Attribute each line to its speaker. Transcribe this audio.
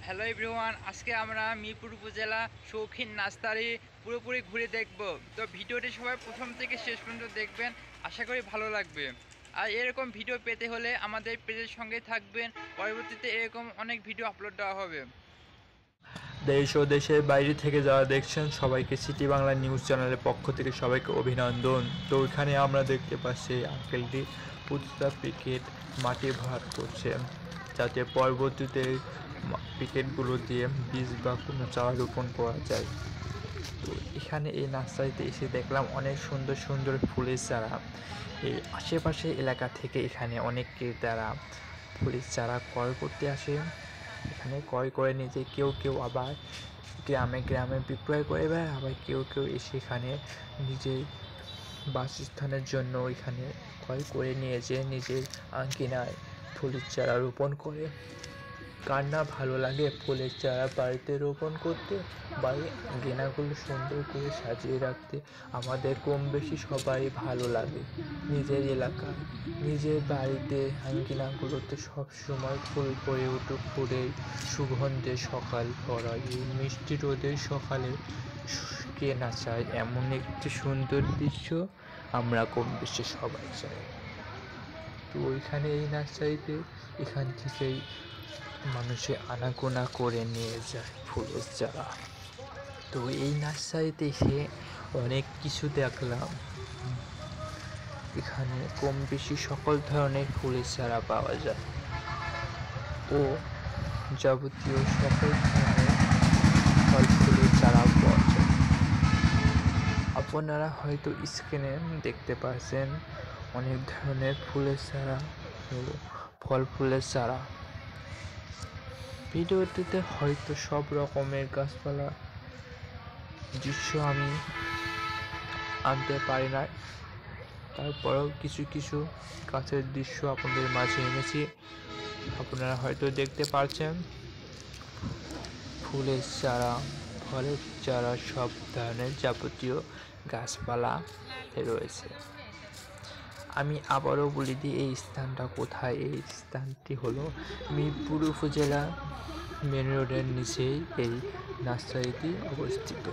Speaker 1: Hello everyone, আজকে আমরা মিরপুর উপজেলা শৌখিন নার্সারি পুরোপুরি ঘুরে দেখব। তো ভিডিওটি সবাই প্রথম থেকে শেষ পর্যন্ত দেখবেন, আশা করি ভালো লাগবে। আর এরকম ভিডিও পেতে হলে আমাদের পেজের সঙ্গে থাকবেন, পরবর্তীতে এরকম অনেক ভিডিও আপলোড দেওয়া হবে।
Speaker 2: দেশ ও দেশের বাইরে থেকে যারা দেখছেন সবাইকে সিটি বাংলা নিউজ চ্যানেলের পক্ষ থেকে সবাইকে অভিনন্দন। তো ওইখানে আমরা দেখতে পাচ্ছি আঙ্কেলটি প্রতিটা প্যাকেট মাটি ভার করছে, যাতে পরবর্তীতে প্যাকেটগুলো দিয়ে বীজ বা কোনো চারা রোপণ করা যায়। তো এখানে এই নার্সারিতে এসে দেখলাম অনেক সুন্দর সুন্দর ফুলের চারা। এই আশেপাশে এলাকা থেকে এখানে অনেক ক্রেতারা ফুলের চারা ক্রয় করতে আসে। এখানে ক্রয় করে নিজে কেউ কেউ আবার গ্রামে গ্রামে বিক্রয় করে দেয়, আবার কেউ কেউ এসে এখানে নিজের বাসস্থানের জন্য এখানে ক্রয় করে নিয়ে যেয়ে নিজের আঙ্গিনায় ফুলের চারা রোপণ করে। কার না ভালো লাগে ফুলের চারা বাড়িতে রোপণ করতে, বাড়ির আঙ্গিনাগুলো সুন্দর করে সাজিয়ে রাখতে। আমাদের কম বেশি সবাই ভালো লাগে নিজের এলাকায়, নিজের বাড়িতে আঙ্গিনাগুলোতে সবসময় ফুল ভরে উঠুক, ফুলের সুগন্ধে সকাল ভরা এই মিষ্টি রোদের সকালে কে না চায় এমন একটি সুন্দর দৃশ্য। আমরা কম বেশি সবাই চাই। তো ওইখানে এই নার্সারিতে এখান থেকেই মানুষে আনাগোনা করে নিয়ে যায় ফুলের চারা। তো এই নার্সারিতে এসে অনেক কিছু দেখলাম। এখানে কম বেশি সকল ধরনের ফুলের চারা পাওয়া যায় ও যাবতীয় সকল ধরনের ফল ফুলের চারা পাওয়া যায়। আপনারা হয়তো স্ক্রিনে দেখতে পাচ্ছেন অনেক ধরনের ফুলের চারা ও ফল ফুলের চারা। ভিডিওটিতে হয়তো সব রকমের গাছপালা দৃশ্য আমি আনতে পারি না, তারপরেও কিছু কিছু গাছের দৃশ্য আপনাদের মাঝে এনেছি। আপনারা হয়তো দেখতে পাচ্ছেন ফুলের চারা, ফলের চারা, সব ধরনের যাবতীয় গাছপালা রয়েছে। আমি আবারও বলে দিই এই স্থানটা কোথায়। এই স্থানটি হলো মিরপুর উপজেলা মেন রোডের নিচেই এই নার্সারিটি অবস্থিত।